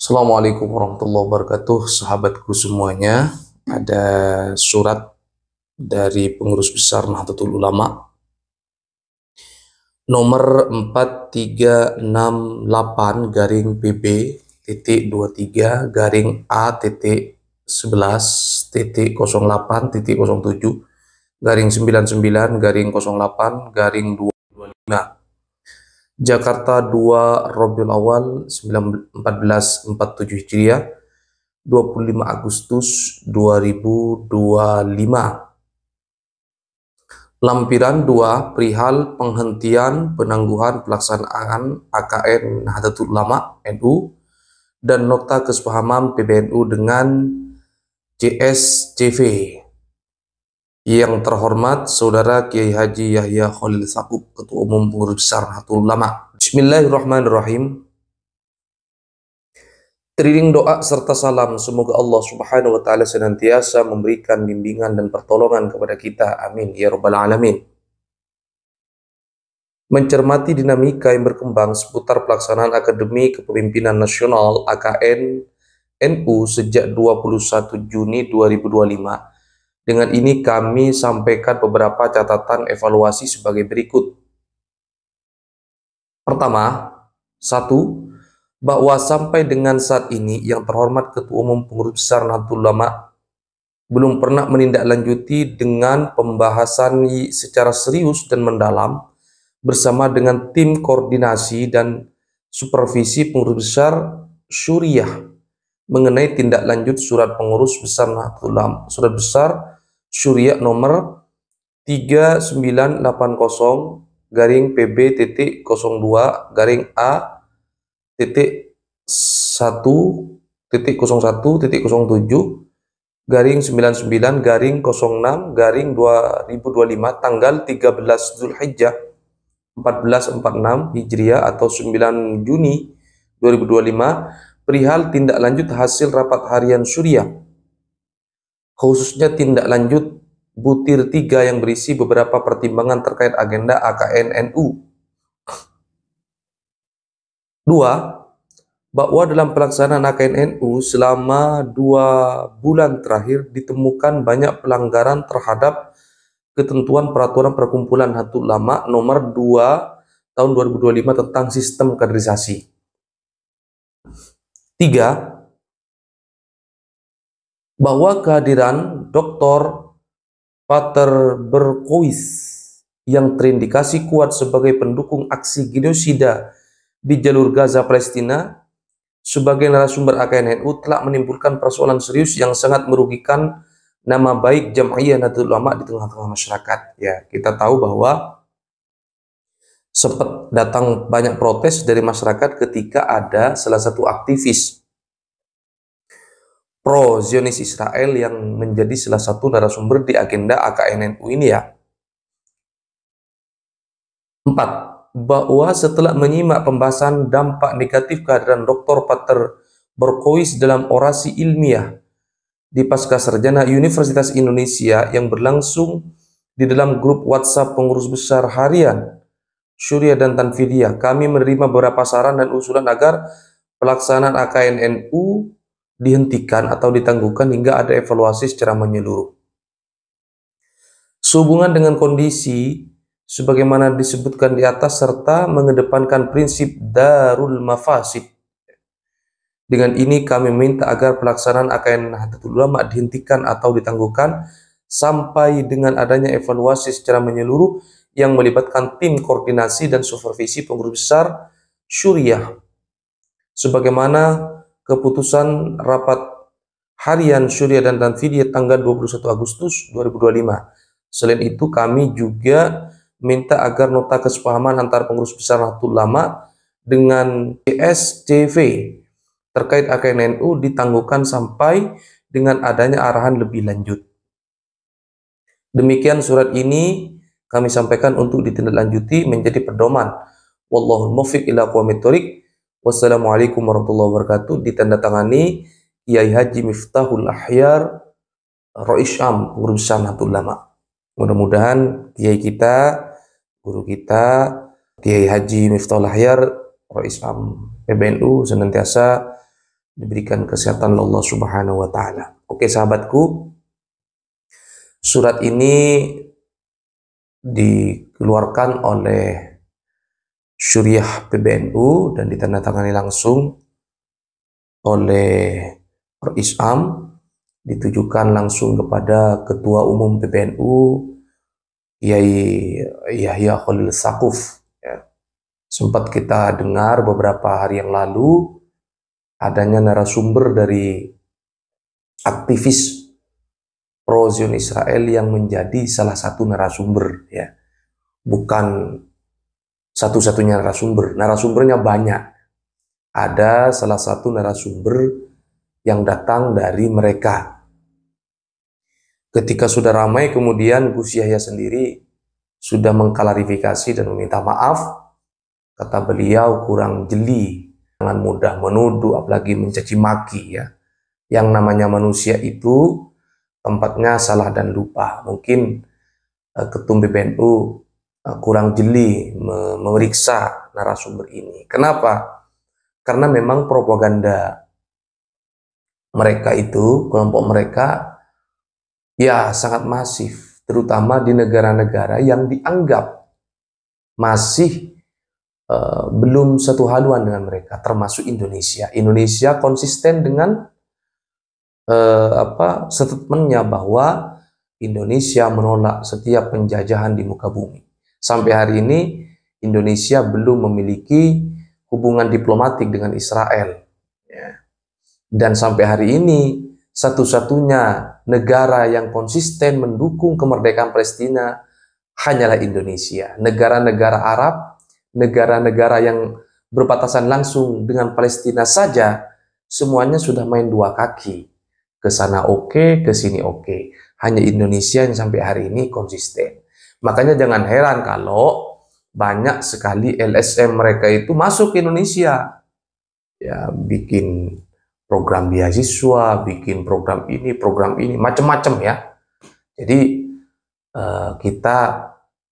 Assalamualaikum warahmatullahi wabarakatuh, sahabatku semuanya. Ada surat dari Pengurus Besar Nahdlatul Ulama nomor 4368 garing PB titik 23 garing A titik 11 titik 08 titik 07 garing 99 garing 08 garing 225 Jakarta 2 Rabiul Awal 1447 Hijriah 25 Agustus 2025. Lampiran 2 perihal penghentian penangguhan pelaksanaan AKN Nahdlatul Ulama NU dan nota kesepahaman PBNU dengan CSCV. Yang terhormat Saudara Kiai Haji Yahya Khalil Stakuf, Ketua Umum Pengurus Besar Nahdlatul Ulama. Bismillahirrahmanirrahim. Teriring doa serta salam, semoga Allah Subhanahu wa Ta'ala senantiasa memberikan bimbingan dan pertolongan kepada kita. Amin ya Rabbal Alamin. Mencermati dinamika yang berkembang seputar pelaksanaan Akademi Kepemimpinan Nasional AKN NU sejak 21 Juni 2025. Dengan ini kami sampaikan beberapa catatan evaluasi sebagai berikut. Pertama, 1. Bahwa sampai dengan saat ini yang terhormat Ketua Umum Pengurus Besar Nahdlatul Ulama belum pernah menindaklanjuti dengan pembahasan secara serius dan mendalam bersama dengan tim koordinasi dan supervisi Pengurus Besar Syuriah mengenai tindak lanjut Surat Pengurus Besar Nahdlatul Ulama, Surat Besar Syuriah nomor 3980 garing PB titik 02 garing A titik 1.01.07 garing 99 garing 06 garing 2025 tanggal 13 Zulhijjah 1446 Hijriah atau 9 Juni 2025 perihal tindak lanjut hasil rapat harian Syuriah, khususnya tindak lanjut butir 3 yang berisi beberapa pertimbangan terkait agenda AKN NU. 2. Bahwa dalam pelaksanaan AKN NU selama 2 bulan terakhir ditemukan banyak pelanggaran terhadap ketentuan peraturan perkumpulan Nahdlatul Ulama nomor 2 tahun 2025 tentang sistem kaderisasi. 3. Bahwa kehadiran Dr. Pater Berkowis yang terindikasi kuat sebagai pendukung aksi genosida di jalur Gaza Palestina sebagai narasumber AKN NU telah menimbulkan persoalan serius yang sangat merugikan nama baik Jam'iyah Nahdlatul Ulama di tengah-tengah masyarakat. Ya, kita tahu bahwa sempat datang banyak protes dari masyarakat ketika ada salah satu aktivis pro Zionis Israel yang menjadi salah satu narasumber di agenda AKN NU ini ya. 4. Bahwa setelah menyimak pembahasan dampak negatif kehadiran Dr. Pater Berkowis dalam orasi ilmiah di Pascasarjana Universitas Indonesia yang berlangsung di dalam grup WhatsApp Pengurus Besar Harian Syuriah dan Tanfidiyah, kami menerima beberapa saran dan usulan agar pelaksanaan AKN NU dihentikan atau ditangguhkan hingga ada evaluasi secara menyeluruh. Sehubungan dengan kondisi sebagaimana disebutkan di atas serta mengedepankan prinsip darul mafasid. Dengan ini kami minta agar pelaksanaan AKN Nahdlatul Ulama dihentikan atau ditangguhkan sampai dengan adanya evaluasi secara menyeluruh yang melibatkan tim koordinasi dan supervisi Pengurus Besar Syuriah. Sebagaimana keputusan rapat harian Syuriah dan Tanfidiyah tanggal 21 Agustus 2025. Selain itu kami juga minta agar nota kesepahaman antar Pengurus Besar Nahdlatul Ulama dengan CSCV terkait AKN NU ditangguhkan sampai dengan adanya arahan lebih lanjut. Demikian surat ini kami sampaikan untuk ditindaklanjuti menjadi pedoman. Wallahul muwaffiq ila aqwamit thoriq. Wassalamualaikum warahmatullahi wabarakatuh. Ditandatangani Kiai Haji Miftahul Ahyar Rais Syam Pengurus Besar Nahdlatul Ulama. Mudah-mudahan kiai kita, guru kita, Kiai Haji Miftahul Ahyar Rais Syam PBNU senantiasa diberikan kesehatan oleh Allah Subhanahu wa taala. Oke sahabatku, surat ini dikeluarkan oleh Syuriah PBNU dan ditandatangani langsung oleh Isam, ditujukan langsung kepada Ketua Umum PBNU Kiai Yahya Khalil Saquf. Ya. Sempat kita dengar beberapa hari yang lalu adanya narasumber dari aktivis pro-Zion Israel yang menjadi salah satu narasumber, ya. Bukan satu-satunya narasumber, narasumbernya banyak. Ada salah satu narasumber yang datang dari mereka. Ketika sudah ramai, kemudian Gus Yahya sendiri sudah mengklarifikasi dan meminta maaf. Kata beliau, kurang jeli, jangan mudah menuduh, apalagi mencaci maki, ya. Yang namanya manusia itu tempatnya salah dan lupa. Mungkin Ketum PBNU kurang jeli memeriksa narasumber ini. Kenapa? Karena memang propaganda mereka itu, kelompok mereka, ya sangat masif, terutama di negara-negara yang dianggap masih belum satu haluan dengan mereka, termasuk Indonesia. Indonesia konsisten dengan statementnya bahwa Indonesia menolak setiap penjajahan di muka bumi. Sampai hari ini Indonesia belum memiliki hubungan diplomatik dengan Israel, ya. Dan sampai hari ini satu-satunya negara yang konsisten mendukung kemerdekaan Palestina hanyalah Indonesia. Negara-negara Arab, negara-negara yang berbatasan langsung dengan Palestina saja, semuanya sudah main dua kaki. Ke sana oke, ke sini oke. Hanya Indonesia yang sampai hari ini konsisten. Makanya jangan heran kalau banyak sekali LSM mereka itu masuk ke Indonesia. Ya, bikin program beasiswa, bikin program ini, macam-macam ya. Jadi kita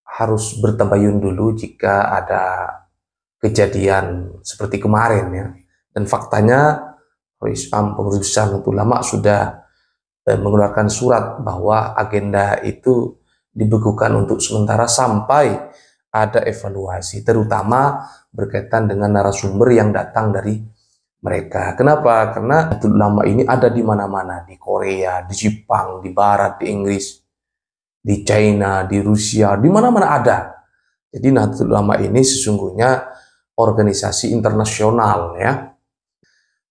harus bertabayun dulu jika ada kejadian seperti kemarin, ya. Dan faktanya Isam, pengurus besar Nahdlatul Ulama, sudah mengeluarkan surat bahwa agenda itu dibekukan untuk sementara sampai ada evaluasi, terutama berkaitan dengan narasumber yang datang dari mereka. Kenapa? Karena Nahdlatul Ulama ini ada di mana-mana, di Korea, di Jepang, di Barat, di Inggris, di China, di Rusia, di mana-mana ada. Jadi Nahdlatul Ulama ini sesungguhnya organisasi internasional, ya.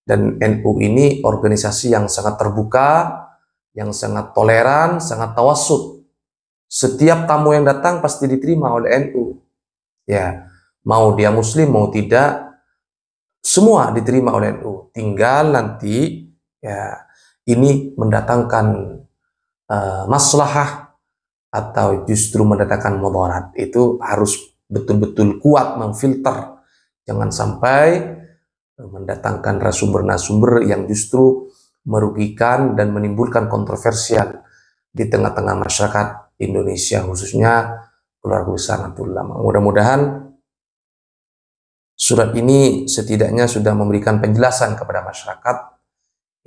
Dan NU ini organisasi yang sangat terbuka, yang sangat toleran, sangat tawassut. Setiap tamu yang datang pasti diterima oleh NU. Ya, mau dia muslim mau tidak, semua diterima oleh NU. Tinggal nanti, ya, ini mendatangkan maslahah atau justru mendatangkan mudarat. Itu harus betul-betul kuat memfilter. Jangan sampai mendatangkan narasumber-narasumber yang justru merugikan dan menimbulkan kontroversial di tengah-tengah masyarakat Indonesia, khususnya keluarga besar Nahdlatul Ulama. Mudah-mudahan surat ini setidaknya sudah memberikan penjelasan kepada masyarakat,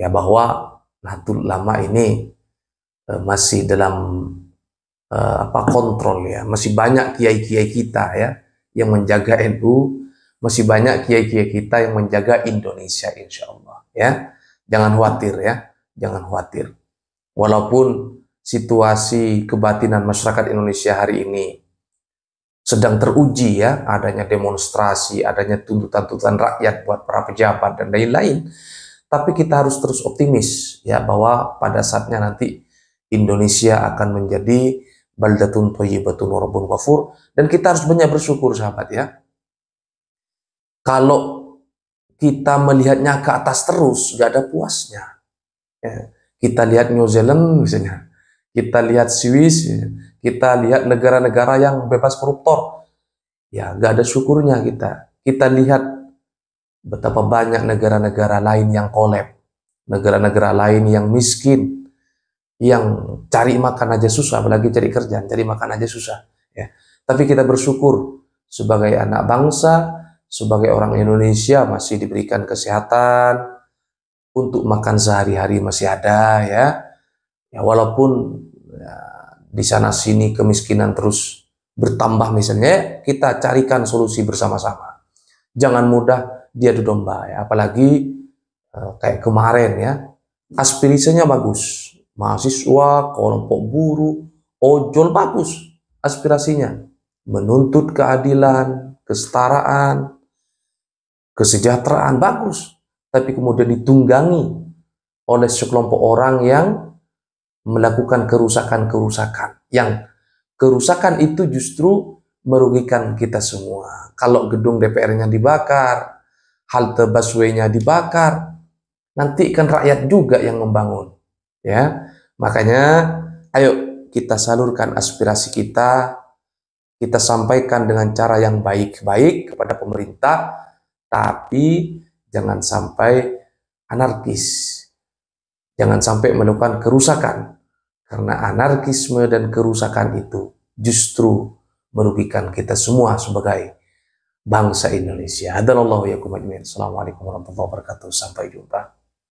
ya, bahwa Nahdlatul Ulama ini masih dalam kontrol, ya. Masih banyak kiai-kiai kita, ya, yang menjaga NU. Masih banyak kiai-kiai kita yang menjaga Indonesia, insya Allah, ya. Jangan khawatir, ya. Jangan khawatir. Walaupun situasi kebatinan masyarakat Indonesia hari ini sedang teruji, ya, adanya demonstrasi, adanya tuntutan-tuntutan rakyat buat para pejabat dan lain-lain. Tapi kita harus terus optimis, ya, bahwa pada saatnya nanti Indonesia akan menjadi baldatun thayyibatun wa rabbun ghafur, dan kita harus banyak bersyukur, sahabat, ya. Kalau kita melihatnya ke atas terus, gak ada puasnya. Ya. Kita lihat New Zealand misalnya, kita lihat Swiss, ya. Kita lihat negara-negara yang bebas koruptor, ya gak ada syukurnya kita. Kita lihat betapa banyak negara-negara lain yang kolab, negara-negara lain yang miskin, yang cari makan aja susah, apalagi cari kerjaan, cari makan aja susah. Ya. Tapi kita bersyukur sebagai anak bangsa, sebagai orang Indonesia masih diberikan kesehatan, untuk makan sehari-hari masih ada ya. Ya walaupun ya, di sana sini kemiskinan terus bertambah misalnya, kita carikan solusi bersama-sama. Jangan mudah diadu domba ya, apalagi kayak kemarin ya, aspirasinya bagus. Mahasiswa, kelompok buruh, ojol bagus aspirasinya. Menuntut keadilan, kesetaraan, kesejahteraan bagus. Tapi kemudian ditunggangi oleh sekelompok orang yang melakukan kerusakan-kerusakan. Yang kerusakan itu justru merugikan kita semua. Kalau gedung DPR-nya dibakar, halte busway-nya dibakar, nanti kan rakyat juga yang membangun. Ya, makanya ayo kita salurkan aspirasi kita sampaikan dengan cara yang baik-baik kepada pemerintah, tapi jangan sampai anarkis. Jangan sampai melakukan kerusakan, karena anarkisme dan kerusakan itu justru merugikan kita semua sebagai bangsa Indonesia. Hadanallahu yakum ajmain. Assalamualaikum warahmatullahi wabarakatuh. Sampai jumpa.